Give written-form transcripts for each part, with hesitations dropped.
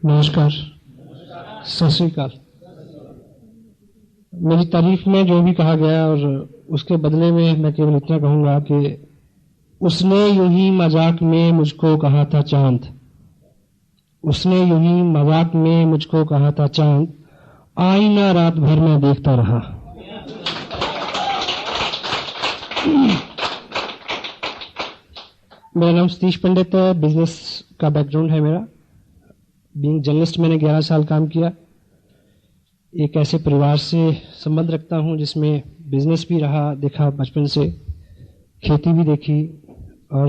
नमस्कार, सत श्री अकाल। मेरी तारीफ में जो भी कहा गया और उसके बदले में मैं केवल इतना कहूंगा कि उसने यूं ही मजाक में मुझको कहा था चांद, उसने यूं ही मजाक में मुझको कहा था चांद, आईना रात भर में देखता रहा। मेरा नाम सतीश पंडित है, बिजनेस का बैकग्राउंड है मेरा। बीइंग जर्नलिस्ट मैंने 11 साल काम किया। एक ऐसे परिवार से संबंध रखता हूं जिसमें बिजनेस भी रहा, देखा बचपन से, खेती भी देखी, और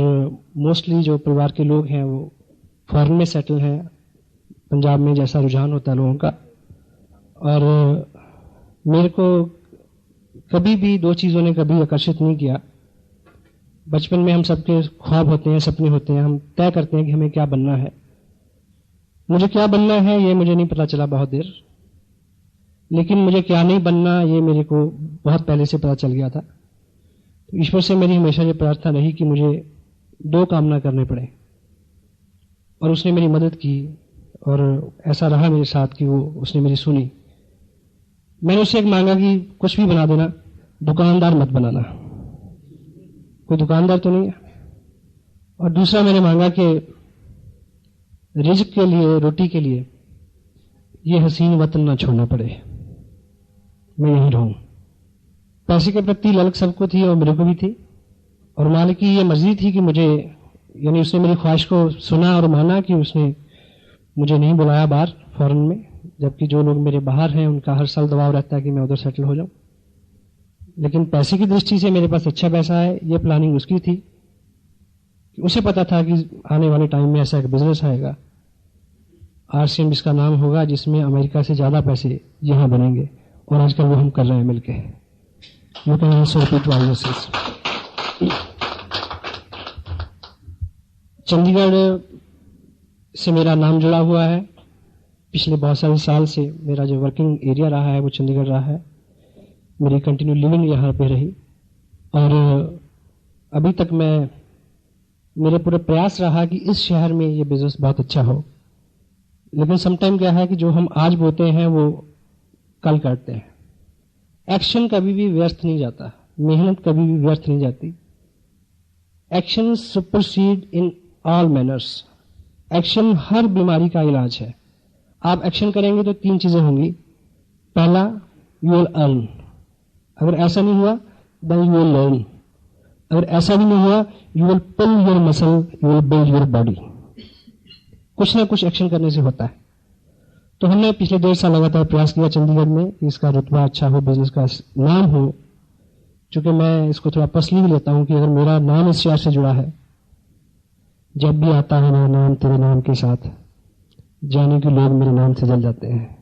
मोस्टली जो परिवार के लोग हैं वो फॉरेन में सेटल हैं, पंजाब में जैसा रुझान होता है लोगों का। और मेरे को कभी भी दो चीज़ों ने कभी आकर्षित नहीं किया। बचपन में हम सबके ख्वाब होते हैं, सपने होते हैं, हम तय करते हैं कि हमें क्या बनना है। मुझे क्या बनना है ये मुझे नहीं पता चला बहुत देर, लेकिन मुझे क्या नहीं बनना ये मेरे को बहुत पहले से पता चल गया था। तो ईश्वर से मेरी हमेशा ये प्रार्थना रही कि मुझे दो काम ना करने पड़े, और उसने मेरी मदद की, और ऐसा रहा मेरे साथ कि उसने मेरी सुनी। मैंने उससे एक मांगा कि कुछ भी बना देना, दुकानदार मत बनाना। कोई दुकानदार तो नहीं है। और दूसरा मैंने मांगा कि रिज़्क के लिए, रोटी के लिए ये हसीन वतन ना छोड़ना पड़े, मैं यहीं रहूं। पैसे के प्रति ललक सबको थी और मेरे को भी थी, और मालिक की ये मर्जी थी कि मुझे, यानी उसने मेरी ख्वाहिश को सुना और माना कि उसने मुझे नहीं बुलाया बाहर फॉरेन में, जबकि जो लोग मेरे बाहर हैं उनका हर साल दबाव रहता है कि मैं उधर सेटल हो जाऊं। लेकिन पैसे की दृष्टि से मेरे पास अच्छा पैसा है, ये प्लानिंग उसकी थी। उसे पता था कि आने वाले टाइम में ऐसा एक बिजनेस आएगा, RCM इसका नाम होगा, जिसमें अमेरिका से ज्यादा पैसे यहां बनेंगे, और आजकल वो हम कर रहे हैं मिलके। You can also repeat what you said. Chandigarh से मेरा नाम जुड़ा हुआ है। पिछले बहुत सारे साल से मेरा जो वर्किंग एरिया रहा है वो चंडीगढ़ रहा है। मेरी कंटिन्यू लिविंग यहाँ पे रही, और अभी तक मेरे पूरे प्रयास रहा कि इस शहर में ये बिजनेस बहुत अच्छा हो। लेकिन समटाइम क्या है कि जो हम आज बोते हैं वो कल करते हैं। एक्शन कभी भी व्यर्थ नहीं जाता, मेहनत कभी भी व्यर्थ नहीं जाती। Action supersede in all manners. Action हर बीमारी का इलाज है। आप एक्शन करेंगे तो 3 चीजें होंगी। पहला, यू विल अर्न। अगर ऐसा नहीं हुआ देन यू विल लर्न। अगर ऐसा भी नहीं हुआ, you will pull your muscle, you will build your body. कुछ ना कुछ एक्शन करने से होता है। तो हमने पिछले 1.5 साल लगातार प्रयास किया चंडीगढ़ में कि इसका रुतबा अच्छा हो, बिजनेस का नाम हो। चूंकि मैं इसको थोड़ा पर्सनली भी लेता हूं कि अगर मेरा नाम इस शहर से जुड़ा है, जब भी आता है मेरा नाम तेरे नाम के साथ, जाने के लोग मेरे नाम से जल जाते हैं।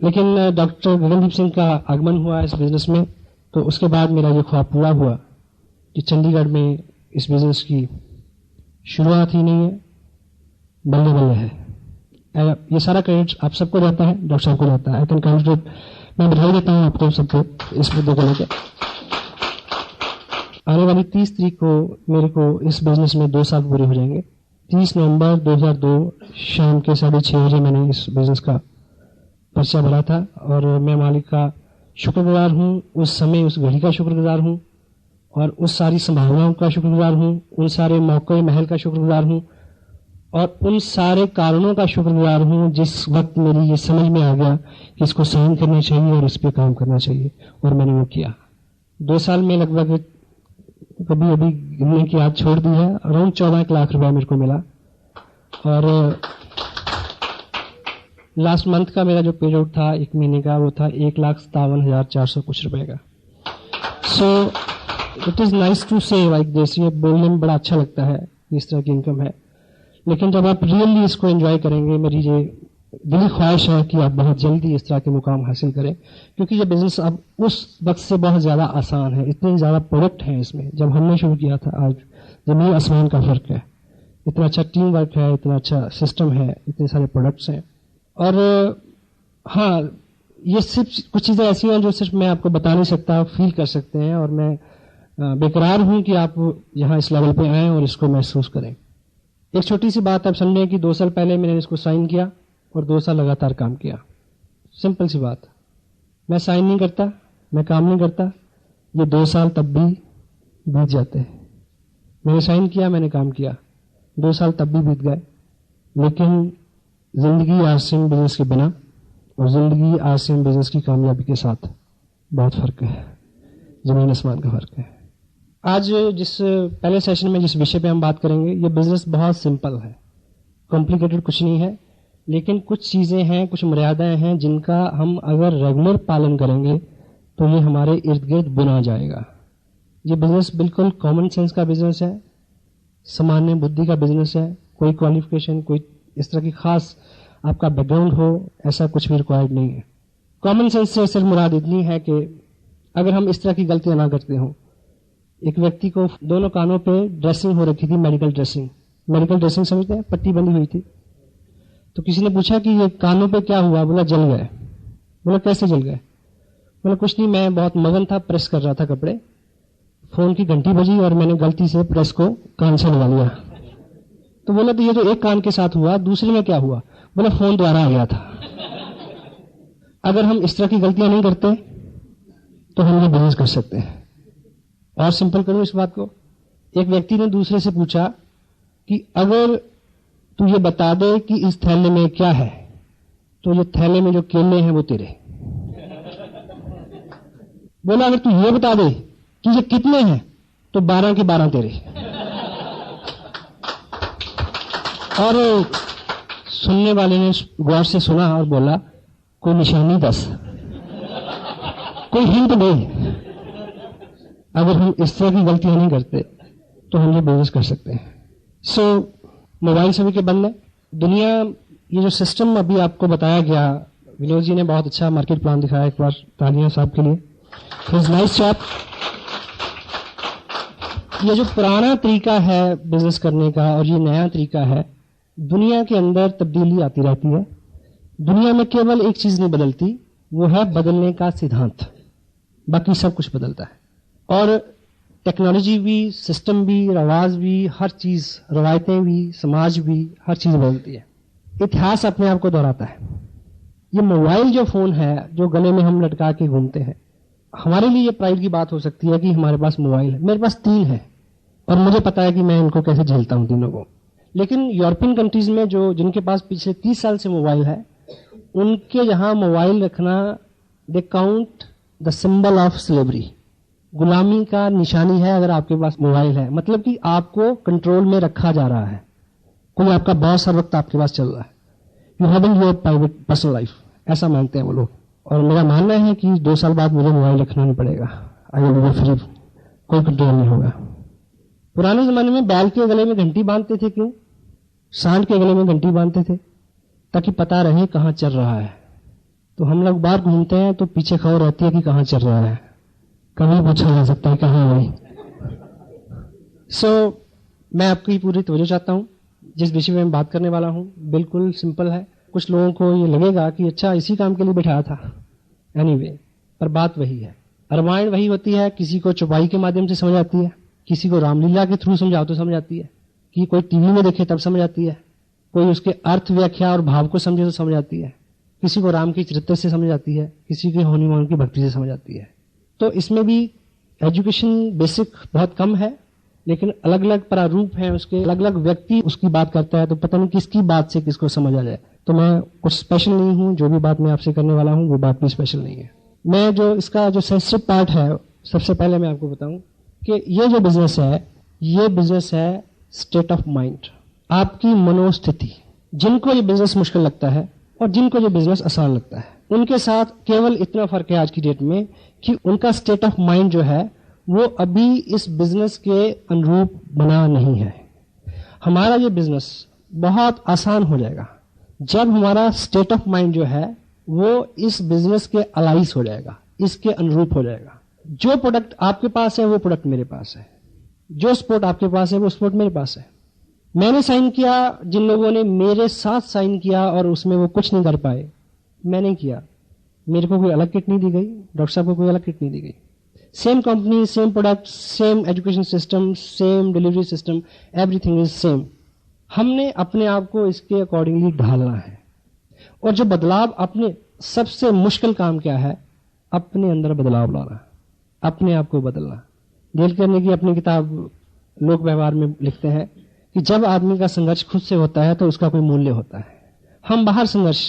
लेकिन डॉक्टर गगनदीप सिंह का आगमन हुआ इस बिजनेस में, तो उसके बाद मेरा ये ख्वाब पूरा हुआ कि चंडीगढ़ में इस बिजनेस की शुरुआत ही नहीं है, बल्ले बल्ले है। ये सारा क्रेडिट आप सबको जाता है, डॉक्टर साहब को जाता है। आई कैन कांग्रेचुलेट, मैं बधाई देता हूँ आपको सबको इस मुद्दे को लेकर। आने वाली 30 तारीख को मेरे को इस बिजनेस में 2 साल पूरे हो जाएंगे। 30 नवंबर 2002 शाम के 6:30 बजे मैंने इस बिजनेस का पर्चा भरा था, और मैं मालिक का शुक्रगुजार हूँ, उस समय उस घड़ी का शुक्रगुजार हूँ, और उस सारी संभावनाओं का शुक्रगुजार हूँ, उन सारे मौके महल का शुक्रगुजार हूँ, और उन सारे कारणों का शुक्रगुजार हूँ जिस वक्त मेरी ये समझ में आ गया कि इसको सहन करना चाहिए और इस पे काम करना चाहिए, और मैंने वो किया। 2 साल में लगभग, कभी अभी गिनने की याद छोड़ दी है, अराउंड 14 लाख रुपया मेरे को मिला। और लास्ट मंथ का मेरा जो पे आउट था 1 महीने का, वो था 1,57,400 कुछ रुपए का। So it is nice to say like this. ये बोलने में बड़ा अच्छा लगता है कि इस तरह की इनकम है, लेकिन जब आप रियली इसको एंजॉय करेंगे, मेरी ये दिली ख्वाहिश है कि आप बहुत जल्दी इस तरह के मुकाम हासिल करें, क्योंकि ये बिजनेस अब उस वक्त से बहुत ज्यादा आसान है। इतने ज्यादा प्रोडक्ट हैं इसमें। जब हमने शुरू किया था, आज जमीन आसमान का फर्क है। इतना अच्छा टीम वर्क है, इतना अच्छा सिस्टम है, इतने सारे प्रोडक्ट्स हैं। और हाँ, ये सिर्फ कुछ चीजें ऐसी हैं जो सिर्फ मैं आपको बता नहीं सकता, फील कर सकते हैं, और मैं बेकरार हूं कि आप यहाँ इस लेवल पे आएं और इसको महसूस करें। एक छोटी सी बात आप समझें कि 2 साल पहले मैंने इसको साइन किया और 2 साल लगातार काम किया। सिंपल सी बात। मैं साइन नहीं करता, मैं काम नहीं करता, ये 2 साल तब भी बीत जाते हैं। मैंने साइन किया, मैंने काम किया, 2 साल तब भी बीत गए। लेकिन जिंदगी आसिम बिजनेस के बिना और जिंदगी आसिम बिजनेस की कामयाबी के साथ बहुत फर्क है, जमीन आसमान का फर्क है। आज जिस पहले सेशन में जिस विषय पे हम बात करेंगे, ये बिजनेस बहुत सिंपल है, कॉम्प्लिकेटेड कुछ नहीं है, लेकिन कुछ चीजें हैं, कुछ मर्यादाएं हैं जिनका हम अगर रेगुलर पालन करेंगे तो ये हमारे इर्द गिर्द बुना जाएगा। ये बिजनेस बिल्कुल कॉमन सेंस का बिजनेस है, सामान्य बुद्धि का बिजनेस है। कोई क्वालिफिकेशन, कोई इस तरह की खास आपका बैकग्राउंड हो, ऐसा कुछ भी रिक्वायर्ड नहीं है। कॉमन सेंस से सिर्फ मुराद इतनी है कि अगर हम इस तरह की गलतियां ना करते हों। एक व्यक्ति को दोनों कानों पे ड्रेसिंग हो रखी थी, मेडिकल ड्रेसिंग। मेडिकल ड्रेसिंग समझते हैं, पट्टी बंधी हुई थी। तो किसी ने पूछा कि ये कानों पे क्या हुआ? बोला जल गए। बोला कैसे जल गए? बोला कुछ नहीं, मैं बहुत मगन था, प्रेस कर रहा था कपड़े, फोन की घंटी बजी और मैंने गलती से प्रेस को कान से लगा लिया। तो बोला तो ये तो एक कान के साथ हुआ, दूसरे में क्या हुआ? बोला फोन द्वारा आ गया था। अगर हम इस तरह की गलतियां नहीं करते तो हम ये बिजनेस कर सकते हैं। और सिंपल करूं इस बात को, एक व्यक्ति ने दूसरे से पूछा कि अगर तू ये बता दे कि इस थैले में क्या है, तो ये थैले में जो केले हैं वो तेरे। बोला अगर तू ये बता दे कि ये कितने हैं, तो 12 के 12 तेरे। और सुनने वाले ने गौर से सुना और बोला कोई निशानी दस, कोई हिंट दे। अगर हम इस तरह की गलतियां नहीं करते तो हम ये बिजनेस कर सकते हैं। सो मोबाइल सभी के बंद है। दुनिया, ये जो सिस्टम अभी आपको बताया गया, विनोद जी ने बहुत अच्छा मार्केट प्लान दिखाया। एक बार तालियां साहब के लिए, नाइस जॉब। ये जो पुराना तरीका है बिजनेस करने का और ये नया तरीका है, दुनिया के अंदर तब्दीली आती रहती है। दुनिया में केवल एक चीज नहीं बदलती, वो है बदलने का सिद्धांत। बाकी सब कुछ बदलता है। और टेक्नोलॉजी भी, सिस्टम भी, रवाज भी, हर चीज, रवायतें भी, समाज भी, हर चीज बदलती है। इतिहास अपने आप को दोहराता है। ये मोबाइल जो फोन है जो गले में हम लटका के घूमते हैं, हमारे लिए ये प्राइड की बात हो सकती है कि हमारे पास मोबाइल है। मेरे पास 3 है और मुझे पता है कि मैं इनको कैसे झेलता हूं तीनों को। लेकिन यूरोपियन कंट्रीज में जो जिनके पास पिछले 30 साल से मोबाइल है, उनके यहां मोबाइल रखना, they count the symbol of slavery, गुलामी का निशानी है। अगर आपके पास मोबाइल है, मतलब कि आपको कंट्रोल में रखा जा रहा है, कोई आपका बॉस हर वक्त आपके पास चल रहा है। You having your private personal life, ऐसा मानते हैं वो लोग। और मेरा मानना है कि 2 साल बाद मुझे मोबाइल रखना नहीं पड़ेगा, आई विल बी फ्री, कोई कंट्रोल नहीं होगा। पुराने जमाने में बैल के गले में घंटी बांधते थे, क्यों? सांड के गले में घंटी बांधते थे ताकि पता रहे कहां चल रहा है। तो हम लोग बाहर घूमते हैं तो पीछे खबर रहती है कि कहां चल रहा है, कभी पूछा जा सकता है कहां है। सो मैं आपकी पूरी तवज्जो चाहता हूं। जिस विषय में मैं बात करने वाला हूं बिल्कुल सिंपल है। कुछ लोगों को ये लगेगा कि अच्छा इसी काम के लिए बैठाया था, एनीवे, पर बात वही है। रामायण वही होती है, किसी को चौपाई के माध्यम से समझ आती है, किसी को रामलीला के थ्रू समझाओ तो समझ आती है, कि कोई टीवी में देखे तब समझ आती है, कोई उसके अर्थ, व्याख्या और भाव को समझे तो समझ आती है, किसी को राम के चरित्र से समझ आती है, किसी के हनुमान की भक्ति से समझ आती है। तो इसमें भी एजुकेशन बेसिक बहुत कम है, लेकिन अलग अलग प्रारूप हैं उसके, अलग अलग व्यक्ति उसकी बात करता है, तो पता नहीं किसकी बात से किसको समझ आ जाए। तो मैं कुछ स्पेशल नहीं हूं, जो भी बात मैं आपसे करने वाला हूं वो बात भी स्पेशल नहीं है। मैं जो इसका जो सेंसिटिव पार्ट है, सबसे पहले मैं आपको बताऊं कि ये जो बिजनेस है, ये बिजनेस है स्टेट ऑफ माइंड, आपकी मनोस्थिति। जिनको ये बिजनेस मुश्किल लगता है और जिनको ये बिजनेस आसान लगता है, उनके साथ केवल इतना फर्क है आज की डेट में कि उनका स्टेट ऑफ माइंड जो है वो अभी इस बिजनेस के अनुरूप बना नहीं है। हमारा ये बिजनेस बहुत आसान हो जाएगा जब हमारा स्टेट ऑफ माइंड जो है वो इस बिजनेस के अलाइज हो जाएगा, इसके अनुरूप हो जाएगा। जो प्रोडक्ट आपके पास है वो प्रोडक्ट मेरे पास है, जो स्पोर्ट आपके पास है वो स्पोर्ट मेरे पास है। मैंने साइन किया, जिन लोगों ने मेरे साथ साइन किया और उसमें वो कुछ नहीं कर पाए, मैंने किया। मेरे को कोई अलग किट नहीं दी गई, डॉक्टर साहब को कोई अलग किट नहीं दी गई। Same company, same product, same education system, same delivery system, everything is same. हमने अपने आप को इसके अकॉर्डिंगली ढालना है। और जो बदलाव, अपने सबसे मुश्किल काम क्या है? अपने अंदर बदलाव लाना, अपने आप को बदलना। डेल कार्नेगी अपनी किताब लोक व्यवहार में लिखते हैं कि जब आदमी का संघर्ष खुद से होता है तो उसका कोई मूल्य होता है। हम बाहर संघर्ष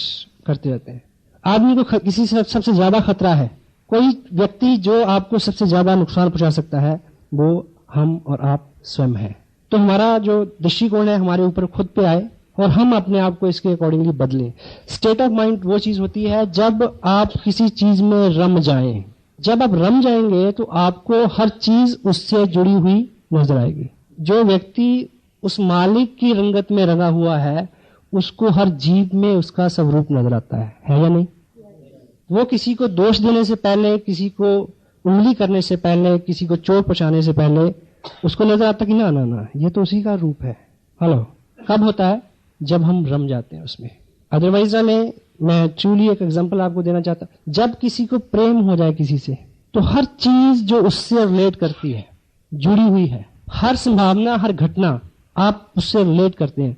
करते रहते हैं। आदमी को किसी से सबसे ज्यादा खतरा है, कोई व्यक्ति जो आपको सबसे ज्यादा नुकसान पहुंचा सकता है वो हम और आप स्वयं हैं। तो हमारा जो दृष्टिकोण है हमारे ऊपर खुद पे आए और हम अपने आप को इसके अकॉर्डिंगली बदलें। स्टेट ऑफ माइंड वो चीज होती है जब आप किसी चीज में रम जाएं। जब आप रम जाएंगे तो आपको हर चीज उससे जुड़ी हुई नजर आएगी। जो व्यक्ति उस मालिक की रंगत में रंगा हुआ है उसको हर जीव में उसका स्वरूप नजर आता है या नहीं? वो किसी को दोष देने से पहले, किसी को उंगली करने से पहले, किसी को चोट पहुंचाने से पहले उसको नजर आता कि ना ना ना ये तो उसी का रूप है। हेलो, कब होता है? जब हम रम जाते हैं उसमें। अदरवाइज मैं ट्रूली एक एग्जांपल आपको देना चाहता, जब किसी को प्रेम हो जाए किसी से तो हर चीज जो उससे रिलेट करती है जुड़ी हुई है, हर संभावना, हर घटना आप उससे रिलेट करते हैं,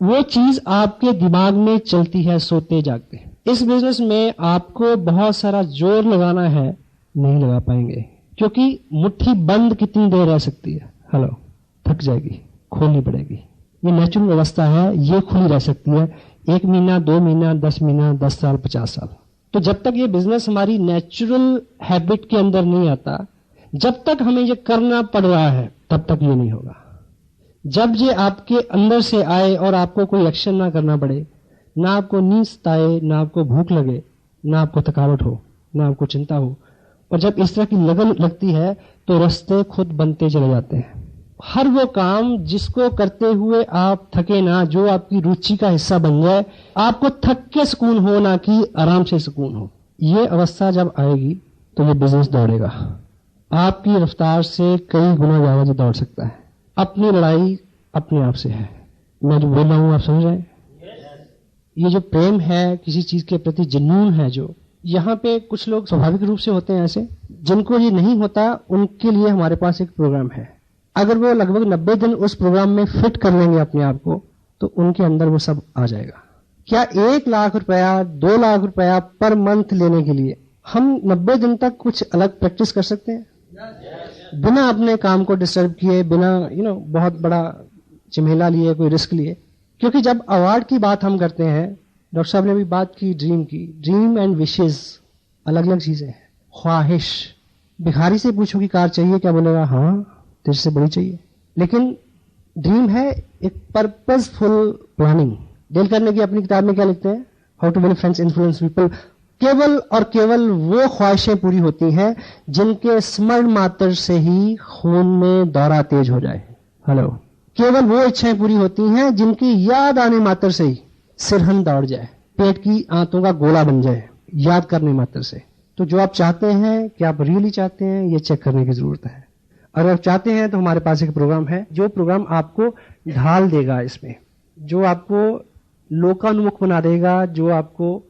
वो चीज आपके दिमाग में चलती है सोते जागते। इस बिजनेस में आपको बहुत सारा जोर लगाना है, नहीं लगा पाएंगे क्योंकि मुट्ठी बंद कितनी देर रह सकती है? हेलो, थक जाएगी, खोलनी पड़ेगी। ये नेचुरल अवस्था है, ये खुली रह सकती है 1 महीना, 2 महीना, 10 महीना, 10 साल, 50 साल। तो जब तक ये बिजनेस हमारी नेचुरल हैबिट के अंदर नहीं आता, जब तक हमें ये करना पड़ रहा है तब तक ये नहीं होगा। जब ये आपके अंदर से आए और आपको कोई एक्शन ना करना पड़े, ना आपको नींद आए, ना आपको भूख लगे, ना आपको थकावट हो, ना आपको चिंता हो, और जब इस तरह की लगन लगती है तो रास्ते खुद बनते चले जाते हैं। हर वो काम जिसको करते हुए आप थके ना, जो आपकी रुचि का हिस्सा बन जाए, आपको थक के सुकून हो ना कि आराम से सुकून हो, ये अवस्था जब आएगी तो ये बिजनेस दौड़ेगा। आपकी रफ्तार से कई गुना ज्यादा दौड़ सकता है। अपनी लड़ाई अपने आप से है। मैं जो बोल रहा हूं आप समझ रहे हैं? ये जो प्रेम है, किसी चीज के प्रति जुनून है, जो यहाँ पे कुछ लोग स्वाभाविक रूप से होते हैं ऐसे, जिनको ये नहीं होता, उनके लिए हमारे पास एक प्रोग्राम है। अगर वो लगभग 90 दिन उस प्रोग्राम में फिट कर लेंगे अपने आप को तो उनके अंदर वो सब आ जाएगा। क्या 1 लाख रुपया, 2 लाख रुपया पर मंथ लेने के लिए हम 90 दिन तक कुछ अलग प्रैक्टिस कर सकते हैं बिना अपने काम को डिस्टर्ब किए, बिना बहुत बड़ा झमेला लिए, कोई रिस्क लिए? क्योंकि जब अवार्ड की बात हम करते हैं, डॉक्टर साहब ने भी बात की ड्रीम की, ड्रीम एंड विशेस अलग अलग चीजें हैं। ख्वाहिश, भिखारी से पूछो कि कार चाहिए, क्या बोलेगा? हाँ, तेरे से बड़ी चाहिए। लेकिन ड्रीम है एक पर्पसफुल प्लानिंग। डेल कार्नेगी अपनी किताब में क्या लिखते हैं? How to win friends, influence people. केवल और केवल वो ख्वाहिशें पूरी होती हैं जिनके स्मरण मात्र से ही खून में दौरा तेज हो जाए। हेलो, केवल वो इच्छाएं पूरी होती हैं जिनकी याद आने मात्र से ही सिरहन दौड़ जाए, पेट की आंतों का गोला बन जाए याद करने मात्र से। तो जो आप चाहते हैं, क्या आप रियली चाहते हैं, ये चेक करने की जरूरत है। अगर आप चाहते हैं तो हमारे पास एक प्रोग्राम है, जो प्रोग्राम आपको ढाल देगा इसमें, जो आपको लोकानुमुख बना देगा, जो आपको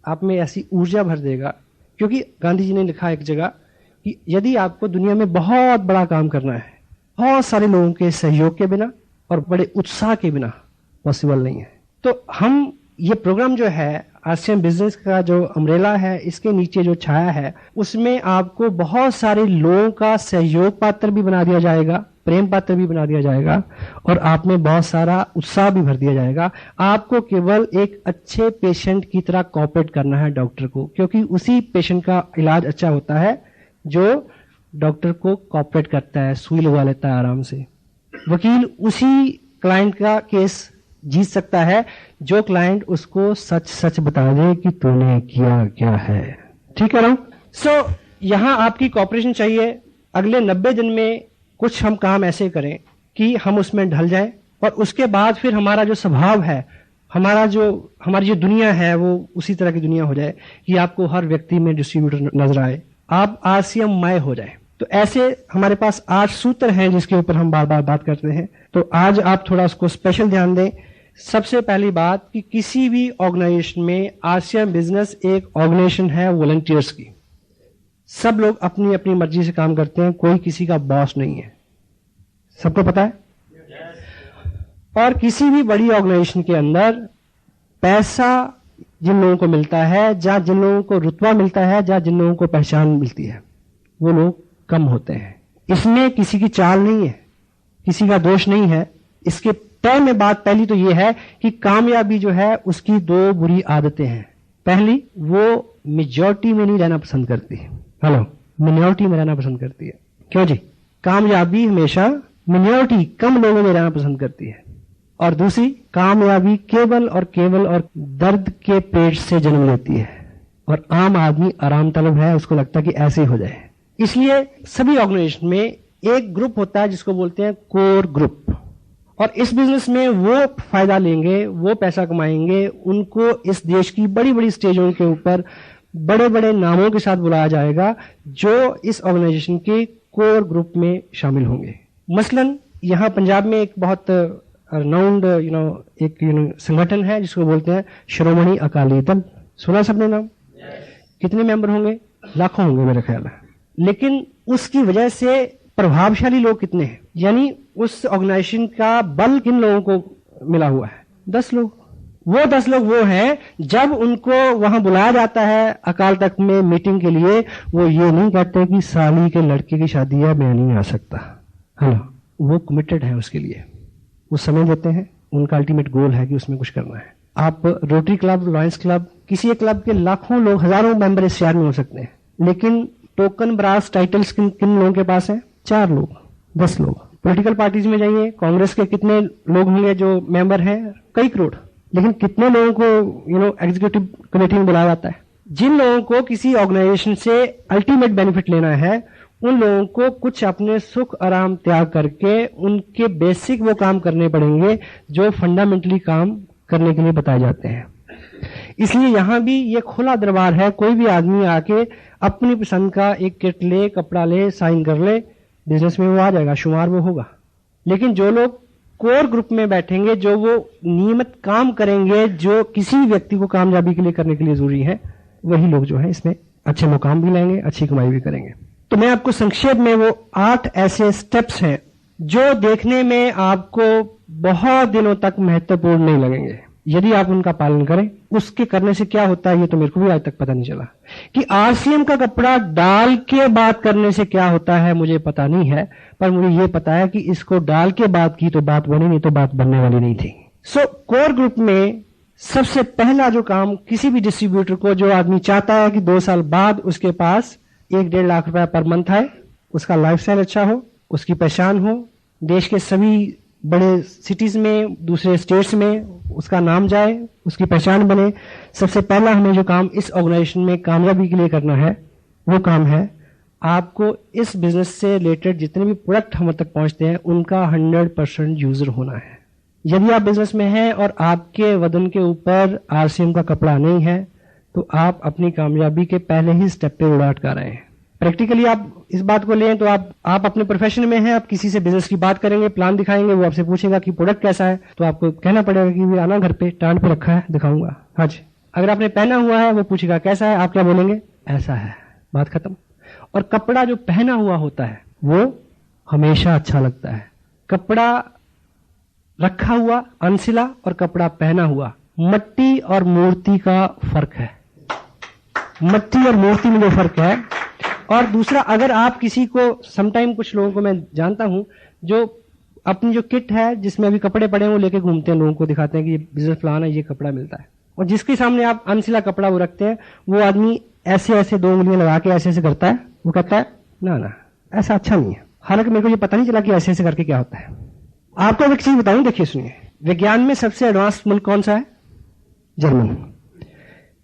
आप में ऐसी ऊर्जा भर देगा। क्योंकि गांधी जी ने लिखा एक जगह कि यदि आपको दुनिया में बहुत बड़ा काम करना है, बहुत सारे लोगों के सहयोग के बिना और बड़े उत्साह के बिना पॉसिबल नहीं है। तो हम ये प्रोग्राम जो है, आसियान बिजनेस का जो अम्ब्रेला है, इसके नीचे जो छाया है, उसमें आपको बहुत सारे लोगों का सहयोग पात्र भी बना दिया जाएगा, प्रेम पात्र भी बना दिया जाएगा, और आप में बहुत सारा उत्साह भी भर दिया जाएगा। आपको केवल एक अच्छे पेशेंट की तरह कोऑपरेट करना है डॉक्टर को, क्योंकि उसी पेशेंट का इलाज अच्छा होता है जो डॉक्टर को कोऑपरेट करता है, सुई लगवा लेता है आराम से। वकील उसी क्लाइंट का केस जीत सकता है जो क्लाइंट उसको सच सच बता दे कि तूने किया क्या है। ठीक है ना? सो यहां आपकी कोऑपरेशन चाहिए। अगले 90 दिन में कुछ हम काम ऐसे करें कि हम उसमें ढल जाएं, और उसके बाद फिर हमारा जो स्वभाव है, हमारी जो दुनिया है, वो उसी तरह की दुनिया हो जाए कि आपको हर व्यक्ति में डिस्ट्रीब्यूटर नजर आए, आप आसियममय हो जाए। तो ऐसे हमारे पास 8 सूत्र हैं जिसके ऊपर हम बार बार बात करते हैं। तो आज आप थोड़ा उसको स्पेशल ध्यान दें। सबसे पहली बात कि किसी भी ऑर्गेनाइजेशन में, आसियान बिजनेस एक ऑर्गेनाइजेशन है वॉलंटियर्स की। सब लोग अपनी अपनी मर्जी से काम करते हैं, कोई किसी का बॉस नहीं है, सबको पता है। और किसी भी बड़ी ऑर्गेनाइजेशन के अंदर पैसा जिन लोगों को मिलता है, जहां जिन लोगों को रुतबा मिलता है, जहां जिन लोगों को पहचान मिलती है, वो लोग कम होते हैं। इसमें किसी की चाल नहीं है, किसी का दोष नहीं है। इसके तय में बात पहली तो ये है कि कामयाबी जो है उसकी दो बुरी आदतें हैं। पहली, वो मेजॉरिटी में नहीं रहना पसंद करती, हेलो, मिनॉरिटी में रहना पसंद करती है। क्यों जी? कामयाबी हमेशा मिनॉरिटी, कम लोगों में रहना पसंद करती है। और दूसरी, कामयाबी केवल और दर्द के पेट से जन्म लेती है, और आम आदमी आराम तलब है, उसको लगता है कि ऐसे ही हो जाए। इसलिए सभी ऑर्गेनाइजेशन में एक ग्रुप होता है जिसको बोलते हैं कोर ग्रुप, और इस बिजनेस में वो फायदा लेंगे, वो पैसा कमाएंगे, उनको इस देश की बड़ी बड़ी स्टेजों के ऊपर बड़े बड़े नामों के साथ बुलाया जाएगा जो इस ऑर्गेनाइजेशन के कोर ग्रुप में शामिल होंगे। मसलन यहाँ पंजाब में एक बहुत रिनाउंड एक संगठन है जिसको बोलते हैं श्रोमणी अकाली दल। सुना सबने नाम? कितने मेंबर होंगे? लाखों होंगे मेरे ख्याल है। लेकिन उसकी वजह से प्रभावशाली लोग कितने हैं? यानी उस ऑर्गेनाइजेशन का बल किन लोगों को मिला हुआ है? 10 लोग। वो 10 लोग वो हैं, जब उनको वहां बुलाया जाता है अकाल तख्त में मीटिंग के लिए, वो ये नहीं कहते कि साली के लड़के की शादी है, मैं नहीं आ सकता। हेलो, वो कमिटेड है उसके लिए, वो समय देते हैं, उनका अल्टीमेट गोल है कि उसमें कुछ करना है। आप रोटरी क्लब, लॉयंस क्लब, किसी एक क्लब के लाखों लोग, हजारों मेंबर इस शहर में हो सकते हैं, लेकिन टोकन ब्रास टाइटल्स किन किन लोगों के पास है? 4 लोग, 10 लोग। पॉलिटिकल पार्टीज में जाइए, कांग्रेस के कितने लोग होंगे जो मेंबर हैं? कई करोड़। लेकिन कितने लोगों को एग्जीक्यूटिव कमेटी में बुलाया जाता है? जिन लोगों को किसी ऑर्गेनाइजेशन से अल्टीमेट बेनिफिट लेना है, उन लोगों को कुछ अपने सुख आराम त्याग करके उनके बेसिक वो काम करने पड़ेंगे जो फंडामेंटली काम करने के लिए बताए जाते हैं। इसलिए यहां भी ये खुला दरबार है, कोई भी आदमी आके अपनी पसंद का एक किट ले, कपड़ा ले, साइन कर ले, बिजनेस में वो आ जाएगा, शुमार वो होगा। लेकिन जो लोग कोर ग्रुप में बैठेंगे, जो वो नियमित काम करेंगे, जो किसी व्यक्ति को कामयाबी के लिए करने के लिए जरूरी है, वही लोग जो है इसमें अच्छे मुकाम भी लाएंगे, अच्छी कमाई भी करेंगे। तो मैं आपको संक्षेप में वो 8 ऐसे स्टेप्स हैं जो देखने में आपको बहुत दिनों तक महत्वपूर्ण नहीं लगेंगे, यदि आप उनका पालन करें। उसके करने से क्या होता है ये तो मेरे को भी आज तक पता नहीं चला। कि आरसीएम का कपड़ा डाल के बात करने से क्या होता है मुझे पता नहीं है, पर मुझे ये पता है कि इसको डाल के बात की तो बात बनी, नहीं तो बात बनने वाली नहीं थी। सो कोर ग्रुप में सबसे पहला जो काम किसी भी डिस्ट्रीब्यूटर को, जो आदमी चाहता है कि 2 साल बाद उसके पास 1-1.5 लाख रुपया पर मंथ आए, उसका लाइफस्टाइल अच्छा हो, उसकी पहचान हो, देश के सभी बड़े सिटीज में, दूसरे स्टेट्स में उसका नाम जाए, उसकी पहचान बने, सबसे पहला हमें जो काम इस ऑर्गेनाइजेशन में कामयाबी के लिए करना है, वो काम है आपको इस बिजनेस से रिलेटेड जितने भी प्रोडक्ट हम तक पहुंचते हैं उनका 100% यूजर होना है। यदि आप बिजनेस में हैं और आपके वजन के ऊपर आरसीएम का कपड़ा नहीं है, तो आप अपनी कामयाबी के पहले ही स्टेप पे उड़ा अटका रहे हैं। प्रैक्टिकली आप इस बात को लें तो आप अपने प्रोफेशन में हैं, आप किसी से बिजनेस की बात करेंगे, प्लान दिखाएंगे, वो आपसे पूछेगा कि प्रोडक्ट कैसा है, तो आपको कहना पड़ेगा कि भी आना घर पे, टांड पे रखा है, दिखाऊंगा। हाँ जी। अगर आपने पहना हुआ है, वो पूछेगा कैसा है, आप क्या बोलेंगे? ऐसा है, बात खत्म। और कपड़ा जो पहना हुआ होता है वो हमेशा अच्छा लगता है। कपड़ा रखा हुआ अनसिला और कपड़ा पहना हुआ, मट्टी और मूर्ति का फर्क है। मट्टी और मूर्ति में जो फर्क है। और दूसरा, अगर आप किसी को, समटाइम कुछ लोगों को मैं जानता हूं जो अपनी जो किट है जिसमें अभी कपड़े पड़े हैं वो लेके घूमते हैं, लोगों को दिखाते हैं कि ये बिजनेस प्लान है, ये कपड़ा मिलता है, और जिसके सामने आप अनसिला कपड़ा वो रखते हैं, वो आदमी ऐसे ऐसे 2 उंगलियां लगा के ऐसे ऐसे करता है, वो कहता है ना ना ऐसा अच्छा नहीं है। हालांकि मेरे को ये पता नहीं चला कि ऐसे ऐसे करके क्या होता है। आपको एक चीज बताऊं, देखिए सुनिए, विज्ञान में सबसे एडवांस मुल्क कौन सा है? जर्मन।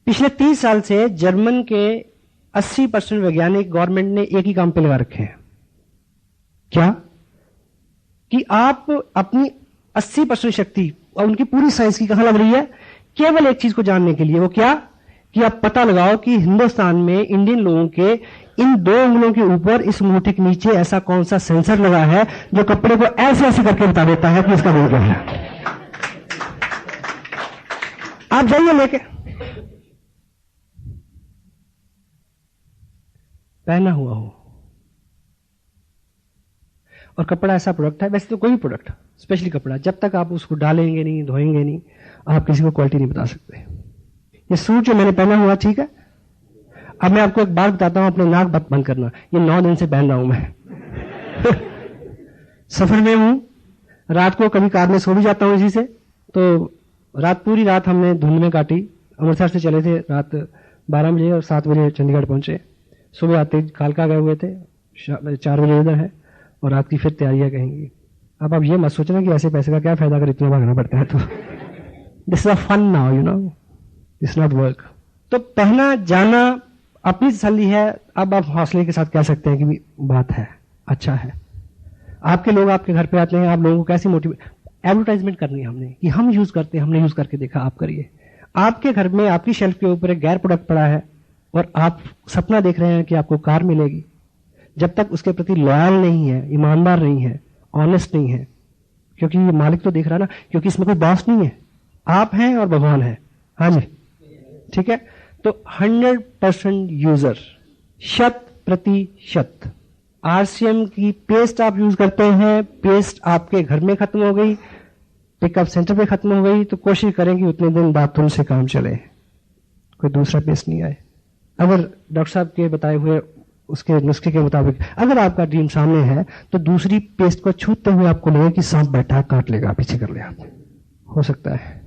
पिछले 30 साल से जर्मन के 80% वैज्ञानिक गवर्नमेंट ने एक ही काम पे लगा रखे हैं। क्या? कि आप अपनी 80% शक्ति और उनकी पूरी साइंस की कहां लग रही है? केवल एक चीज को जानने के लिए। वो क्या? कि आप पता लगाओ कि हिंदुस्तान में इंडियन लोगों के इन 2 उंगलियों के ऊपर, इस अंगूठे के नीचे ऐसा कौन सा सेंसर लगा है जो कपड़े को ऐसे ऐसे करके बता देता है कि इसका रोल क्या है। आप जाइए लेके, पहना हुआ हो। और कपड़ा ऐसा प्रोडक्ट है, वैसे तो कोई भी प्रोडक्ट, स्पेशली कपड़ा, जब तक आप उसको डालेंगे नहीं, धोएंगे नहीं, आप किसी को क्वालिटी नहीं बता सकते। ये सूट जो मैंने पहना हुआ, ठीक है, अब मैं आपको एक बात बताता हूं, अपने नाक बंद करना, ये 9 दिन से पहन रहा हूं मैं। सफर में हूं, रात को कभी कार में सो भी जाता हूं इसी से। तो पूरी रात हमने धुंध में काटी। अमृतसर से चले थे रात 12 बजे और 7 बजे चंडीगढ़ पहुंचे। सुबह आते कालका गए हुए थे, 4 बजे इधर है, और रात की फिर तैयारियां कहेंगी। अब आप ये मत सोचना कि ऐसे पैसे का क्या फायदा अगर इतना भागना पड़ता है तो। This is a fun now, you know, this not work. तो पहना जाना अपनी तसल्ली है। अब आप हौसले के साथ कह सकते हैं कि बात है, अच्छा है। आपके लोग आपके घर पे आते हैं, आप लोगों को कैसी मोटिवेट, एडवर्टाइजमेंट करनी है हमने कि हम यूज करते हैं, हमने यूज करके देखा, आप करिए। आपके घर में आपकी शेल्फ के ऊपर एक गैर प्रोडक्ट पड़ा है और आप सपना देख रहे हैं कि आपको कार मिलेगी, जब तक उसके प्रति लॉयल नहीं है, ईमानदार नहीं है, ऑनेस्ट नहीं है, क्योंकि ये मालिक तो देख रहा है ना, क्योंकि इसमें कोई बॉस नहीं है, आप हैं और भगवान है। हाँ जी, ठीक है। तो 100% यूजर, 100% आरसीएम की पेस्ट आप यूज करते हैं, पेस्ट आपके घर में खत्म हो गई, पिकअप सेंटर पे खत्म हो गई, तो कोशिश करें कि उतने दिन बाथरूम से काम चले, कोई दूसरा पेस्ट नहीं आए। अगर डॉक्टर साहब के बताए हुए उसके नुस्खे के मुताबिक अगर आपका ड्रीम सामने है, तो दूसरी पेस्ट को छूते हुए आपको लगे कि सांप बैठा काट लेगा, पीछे कर ले, आप हो सकता है।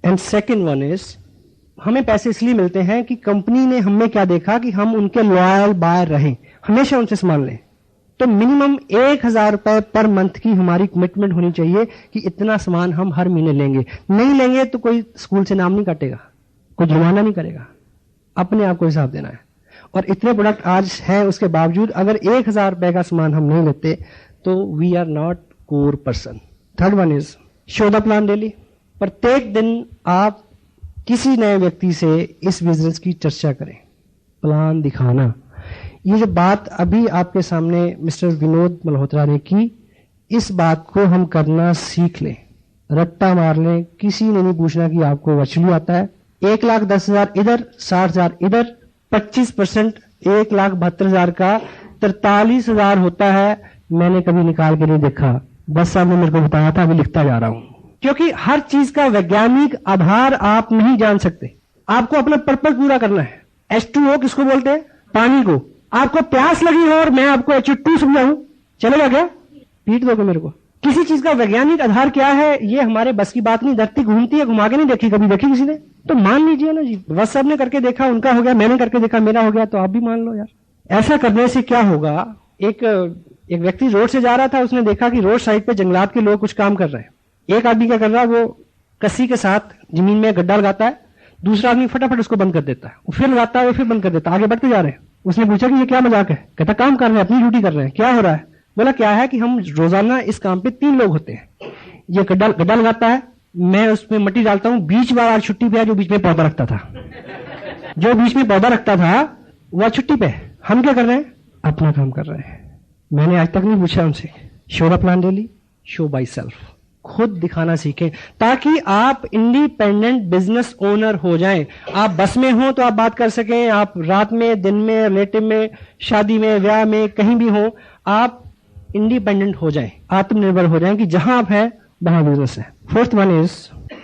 एंड सेकेंड वन इज, हमें पैसे इसलिए मिलते हैं कि कंपनी ने हमें क्या देखा कि हम उनके लॉयल बायर रहें, हमेशा उनसे सामान लें। तो मिनिमम 1000 रुपए पर मंथ की हमारी कमिटमेंट होनी चाहिए कि इतना सामान हम हर महीने लेंगे। नहीं लेंगे तो कोई स्कूल से नाम नहीं काटेगा, कोई जुर्माना नहीं करेगा, अपने आप को हिसाब देना है। और इतने प्रोडक्ट आज हैं, उसके बावजूद अगर 1000 रुपए का सामान हम नहीं लेते तो we are not core person. Third one is show the plan daily. प्रत्येक दिन आप किसी नए व्यक्ति से इस बिजनेस की चर्चा करें, प्लान दिखाना। ये जो बात अभी आपके सामने मिस्टर विनोद मल्होत्रा ने की, इस बात को हम करना सीख लें, रट्टा मार लें। किसी ने नहीं पूछना कि आपको वर्चुअली आता है। 1,10,000 इधर, 60,000 इधर, 25% 1,72,000 का 43,000 होता है। मैंने कभी निकाल के नहीं देखा, बस साहब ने मेरे को बताया था, अभी लिखता जा रहा हूं। क्योंकि हर चीज का वैज्ञानिक आधार आप नहीं जान सकते। आपको अपना पर्पस पूरा करना है। H2O किसको बोलते हैं? पानी को। आपको प्यास लगी हो और मैं आपको H2 समझाऊं, चलेगा क्या? पीट दोगे मेरे को। किसी चीज का वैज्ञानिक आधार क्या है, ये हमारे बस की बात नहीं। धरती घूमती है, घुमा के नहीं देखी, कभी देखी किसी ने? तो मान लीजिए ना जी, बस सब ने करके देखा, उनका हो गया, मैंने करके देखा, मेरा हो गया, तो आप भी मान लो यार। ऐसा करने से क्या होगा? एक व्यक्ति रोड से जा रहा था, उसने देखा कि रोड साइड पे जंगलात के लोग कुछ काम कर रहे हैं। एक आदमी क्या कर रहा है, वो कस्सी के साथ जमीन में गड्ढा लगाता है, दूसरा आदमी फटाफट उसको बंद कर देता है, वो फिर लगाता है, वो फिर बंद कर देता है, आगे बढ़ते जा रहे हैं। उसने पूछा कि ये क्या मजाक है? कहता काम कर रहे हैं, अपनी ड्यूटी कर रहे हैं। क्या हो रहा है? बोला क्या है कि हम रोजाना इस काम पे 3 लोग होते हैं। ये गड्ढा लगाता है, मैं उसमें मिट्टी डालता हूं, बीच बार आज छुट्टी पे है जो बीच में पौधा रखता था, जो बीच में पौधा रखता था वह छुट्टी पे। हम क्या कर रहे हैं? अपना काम कर रहे हैं। मैंने आज तक नहीं पूछा उनसे, show the plan daily, show by self. खुद दिखाना सीखें ताकि आप इंडिपेंडेंट बिजनेस ओनर हो जाएं। आप बस में हो तो आप बात कर सकें, आप रात में, दिन में, रिलेटिव में, शादी में, ब्याह में, कहीं भी हो, आप इंडिपेंडेंट हो जाएं, आत्मनिर्भर हो जाएं कि जहां आप हैं वहां बिजनेस है। Fourth one is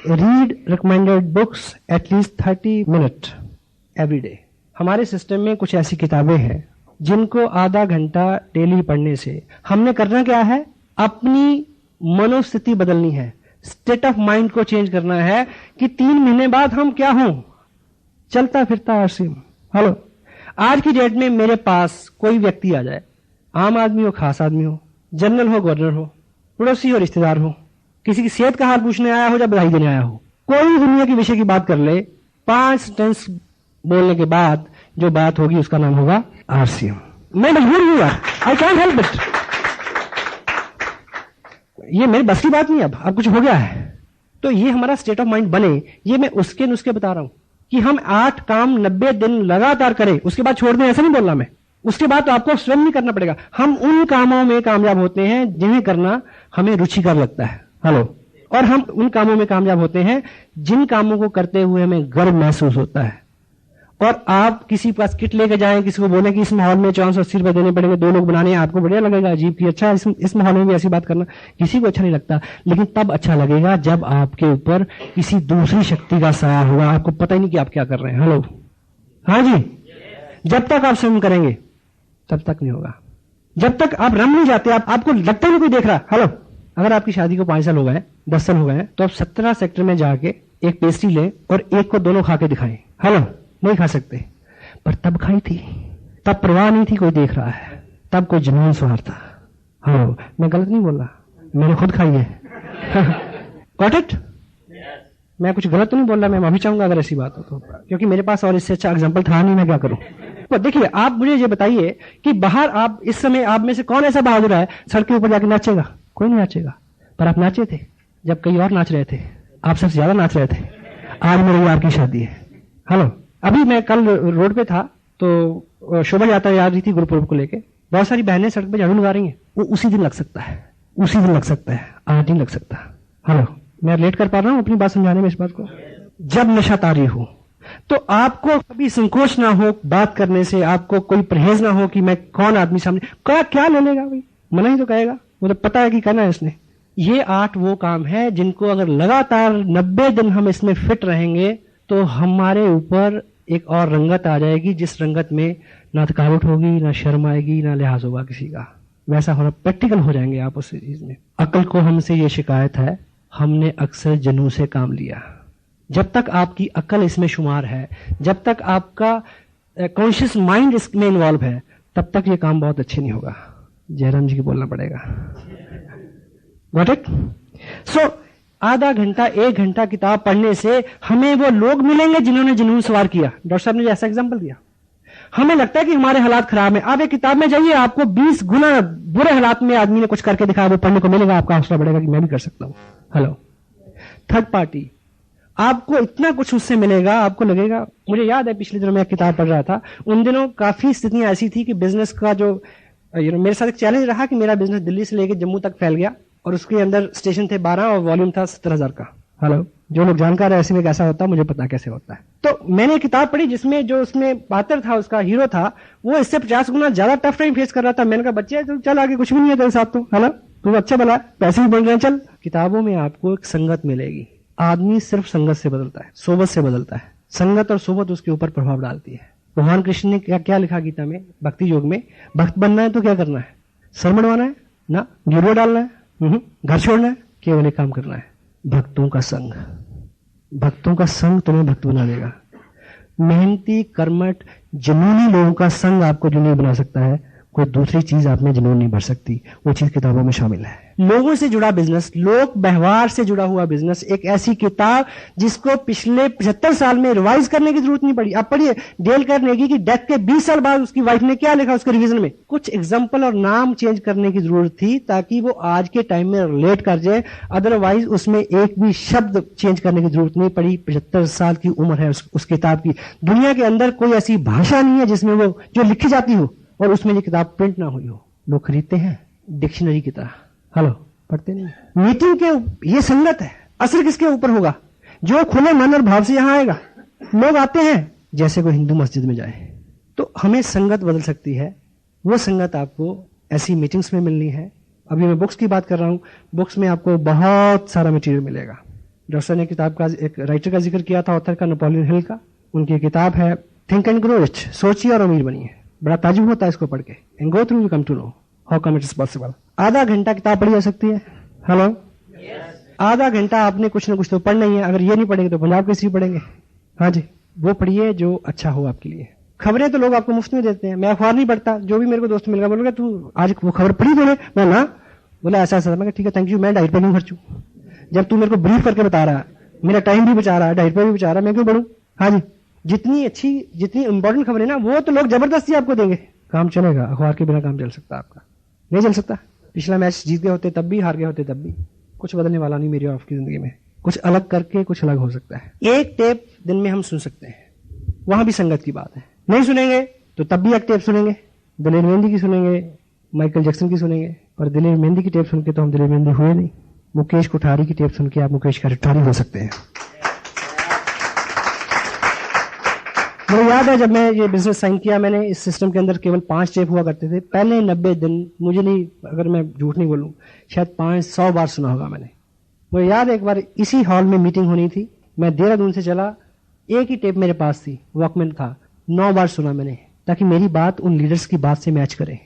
read recommended books at least 30 minute every day. हमारे सिस्टम में कुछ ऐसी किताबें हैं जिनको आधा घंटा डेली पढ़ने से हमने करना क्या है? अपनी मनोस्थिति बदलनी है, स्टेट ऑफ माइंड को चेंज करना है कि 3 महीने बाद हम क्या हों, चलता फिरता आरसीएम। हेलो, आज की डेट में मेरे पास कोई व्यक्ति आ जाए, आम आदमी हो, खास आदमी हो, जनरल हो, गवर्नर हो, पड़ोसी हो, रिश्तेदार हो, किसी की सेहत का हाल पूछने आया हो या बधाई देने आया हो, कोई दुनिया के विषय की बात कर ले, 5 सेंटेंस बोलने के बाद जो बात होगी उसका नाम होगा आरसीएम। मैं मजबूर हूं यार, आई कैन हेल्प इट। ये मेरी बस की बात नहीं, अब कुछ हो गया है तो ये हमारा स्टेट ऑफ माइंड बने। ये मैं उसके नुस्खे बता रहा हूं कि हम 8 काम 90 दिन लगातार करें, उसके बाद छोड़ दें, ऐसा नहीं बोलना मैं। उसके बाद तो आपको स्वयं नहीं करना पड़ेगा। हम उन कामों में कामयाब होते हैं जिन्हें करना हमें रुचिकर लगता है। हेलो, और हम उन कामों में कामयाब होते हैं जिन कामों को करते हुए हमें गर्व महसूस होता है। और आप किसी पास किट लेके जाएं, किसी को बोले कि इस माहौल में 480 रुपए देने पड़ेंगे, 2 लोग बनाने हैं, आपको बढ़िया लगेगा, अजीब कि अच्छा इस माहौल में भी ऐसी बात करना किसी को अच्छा नहीं लगता। लेकिन तब अच्छा लगेगा जब आपके ऊपर किसी दूसरी शक्ति का साया होगा, आपको पता ही नहीं कि आप क्या कर रहे हैं। हेलो, हाँ जी। जब तक आप स्वयं करेंगे तब तक नहीं होगा। जब तक आप रम नहीं जाते, आपको लगता नहीं कोई देख रहा। हेलो, अगर आपकी शादी को 5 साल हो गए, 10 साल हो गए, तो आप 17 सेक्टर में जाके एक पेस्ट्री लें और एक को दोनों खा के दिखाएं। हेलो, नहीं खा सकते, पर तब खाई थी, तब परवाह नहीं थी कोई देख रहा है, तब कोई जुनून सवार था। हाँ, मैं गलत नहीं बोल रहा, मैंने खुद खाई है। Got it? मैं कुछ गलत तो नहीं बोल रहा, मैं माफी चाहूंगा अगर ऐसी बात हो तो, क्योंकि मेरे पास और इससे अच्छा एग्जाम्पल था नहीं, मैं क्या करूं। तो देखिए, आप मुझे ये बताइए कि बाहर आप इस समय आप में से कौन ऐसा बहादुर है सड़क के ऊपर जाकर नाचेगा? कोई नहीं नाचेगा। पर आप नाचे थे जब कई और नाच रहे थे, आप सबसे ज्यादा नाच रहे थे। आज मेरे यार की शादी है। हेलो, अभी मैं कल रोड पे था तो शोभा यात्रा जा रही थी गुरुपुरब को लेके, बहुत सारी बहनें सड़क पे झाड़ू लगा रही हैं। वो उसी दिन लग सकता है, उसी दिन लग सकता है, आज नहीं लग सकता। हेलो, मैं रिलेट कर पा रहा हूं अपनी बात समझाने में इस बात को। जब नशा तारी हो तो आपको कभी संकोच ना हो बात करने से, आपको कोई परहेज ना हो कि मैं कौन आदमी सामने क्या ले लेगा, भाई मना ही तो कहेगा, वो तो पता है कि करना है इसने। ये 8 वो काम है जिनको अगर लगातार 90 दिन हम इसमें फिट रहेंगे तो हमारे ऊपर एक और रंगत आ जाएगी, जिस रंगत में ना थकावट होगी, ना शर्म आएगी, ना लिहाज होगा किसी का। वैसा होना, प्रैक्टिकल हो जाएंगे आप उस चीज में। अक्ल को हमसे ये शिकायत है, हमने अक्सर जनू से काम लिया। जब तक आपकी अक्ल इसमें शुमार है, जब तक आपका कॉन्शियस माइंड इसमें इन्वॉल्व है, तब तक ये काम बहुत अच्छे नहीं होगा। जयराम जी की बोलना पड़ेगा। Got it? सो आधा घंटा 1 घंटा किताब पढ़ने से हमें वो लोग मिलेंगे जिन्होंने जुनून सवार किया। डॉक्टर साहब ने जैसा एग्जाम्पल दिया, हमें लगता है कि हमारे हालात खराब है, आप एक किताब में जाइए, आपको 20 गुना बुरे हालात में आदमी ने कुछ करके दिखाया, वो पढ़ने को मिलेगा, आपका हौसला बढ़ेगा कि मैं भी कर सकता हूं। हेलो, थर्ड पार्टी, आपको इतना कुछ उससे मिलेगा, आपको लगेगा। मुझे याद है पिछले दिनों मैं एक किताब पढ़ रहा था, उन दिनों काफी स्थितियां ऐसी थी कि बिजनेस का जो मेरे साथ एक चैलेंज रहा कि मेरा बिजनेस दिल्ली से लेकर जम्मू तक फैल गया और उसके अंदर स्टेशन थे 12 और वॉल्यूम था 70,000 का। हेलो, जो लोग जानकार है ऐसे में कैसा होता है मुझे पता कैसे होता है। तो मैंने एक किताब पढ़ी जिसमें जो उसमें पात्र था, उसका हीरो था, वो इससे 50 गुना ज्यादा टफ टाइम फेस कर रहा था। मैंने कहा बच्चे तू चल आगे, कुछ भी नहीं है तेरे साथ, तो हेलो तू अच्छा भला, पैसे भी बन रहे हैं, चल। किताबों में आपको एक संगत मिलेगी। आदमी सिर्फ संगत से बदलता है, सोबत से बदलता है। संगत और सोबत उसके ऊपर प्रभाव डालती है। भगवान कृष्ण ने क्या लिखा गीता में, भक्ति योग में? भक्त बनना है तो क्या करना है? सर मड़वाना है ना, गिरुआ डालना है, घर छोड़ना है, केवल एक काम करना है, भक्तों का संग। भक्तों का संग तुम्हें भक्त बना देगा। मेहनती, कर्मठ, जुनूनी लोगों का संग आपको जुनूनी बना सकता है, कोई दूसरी चीज आप में जुनून नहीं भर सकती। वो चीज किताबों में शामिल है। लोगों से जुड़ा बिजनेस, लोक व्यवहार से जुड़ा हुआ बिजनेस, एक ऐसी किताब जिसको पिछले 75 साल में रिवाइज करने की जरूरत नहीं पड़ी। आप पढ़िए डेल कार्नेगी की डेथ के 20 साल बाद उसकी वाइफ ने क्या लिखा उसके रिवीजन में। कुछ एग्जाम्पल और नाम चेंज करने की जरूरत थी ताकि वो आज के टाइम में रिलेट कर जाए, अदरवाइज उसमें एक भी शब्द चेंज करने की जरूरत नहीं पड़ी। 75 साल की उम्र है उस किताब की। दुनिया के अंदर कोई ऐसी भाषा नहीं है जिसमें वो जो लिखी जाती हो और उसमें ये किताब प्रिंट ना हुई हो। लोग खरीदते हैं डिक्शनरी की तरह, हेलो पढ़ते नहीं। मीटिंग के ये संगत है, असर किसके ऊपर होगा? जो खुले मन और भाव से यहां आएगा। लोग आते हैं जैसे कोई हिंदू मस्जिद में जाए। तो हमें संगत बदल सकती है। वो संगत आपको ऐसी मीटिंग्स में मिलनी है। अभी मैं बुक्स की बात कर रहा हूं, बुक्स में आपको बहुत सारा मटेरियल मिलेगा। डॉक्टर ने किताब का एक राइटर का जिक्र किया था, ऑथर का, नेपोलियन हिल का। उनकी किताब है थिंक एंड ग्रो रिच, सोचिए और अमीर बनिए। बड़ा ताजुब होता है इसको पढ़ के। And go through you come to know how come it is possible. आधा घंटा किताब पढ़ी जा सकती है। हेलो, आधा घंटा आपने कुछ ना कुछ तो पढ़ना ही है। अगर ये नहीं पढ़ेंगे तो पंजाब केसरी पढ़ेंगे। हाँ जी, वो पढ़िए जो अच्छा हो आपके लिए। खबरें तो लोग आपको मुफ्त में देते हैं। मैं अखबार नहीं पढ़ता, जो भी मेरे को दोस्त मिलेगा बोलेगा तू आज वो खबर पढ़ी तूने? मैं ना, बोला ऐसा ऐसा। मैं ठीक है थैंक यू, मैं 2.5 रुपये क्यों खर्चू? जब तू मेरे को ब्रीफ करके बता रहा है, मेरा टाइम भी बचा रहा है, 2.5 रुपये भी बचा रहा है, मैं क्यों पढ़ूं? हाँ जी, जितनी अच्छी, जितनी इंपॉर्टेंट खबर है ना, वो तो लोग जबरदस्ती आपको देंगे। काम चलेगा, अखबार के बिना काम चल सकता है आपका? नहीं चल सकता। पिछला मैच जीत गए होते तब भी, हार गए होते तब भी, कुछ बदलने वाला नहीं मेरी और आपकी जिंदगी में। कुछ अलग करके कुछ अलग हो सकता है। एक टेप दिन में हम सुन सकते हैं, वहां भी संगत की बात है। नहीं सुनेंगे तो तब भी एक टेप सुनेंगे, दिलेर मेहंदी की सुनेंगे, माइकल जैक्सन की सुनेंगे। पर दिलेर मेहंदी की टेप सुन के तो हम दिलेर मेहंदी हुए नहीं। मुकेश कोठारी की टेप सुन के आप मुकेश कोठारी हो सकते हैं। मुझे याद है जब मैं ये बिजनेस साइन किया, मैंने इस सिस्टम के अंदर केवल 5 टेप हुआ करते थे। पहले 90 दिन, मुझे नहीं, अगर मैं झूठ नहीं बोलूं, शायद 500 बार सुना होगा मैंने। मुझे याद है एक बार इसी हॉल में मीटिंग होनी थी, मैं देहरादून से चला, एक ही टेप मेरे पास थी, वॉकमैन था, 9 बार सुना मैंने, ताकि मेरी बात उन लीडर्स की बात से मैच करे।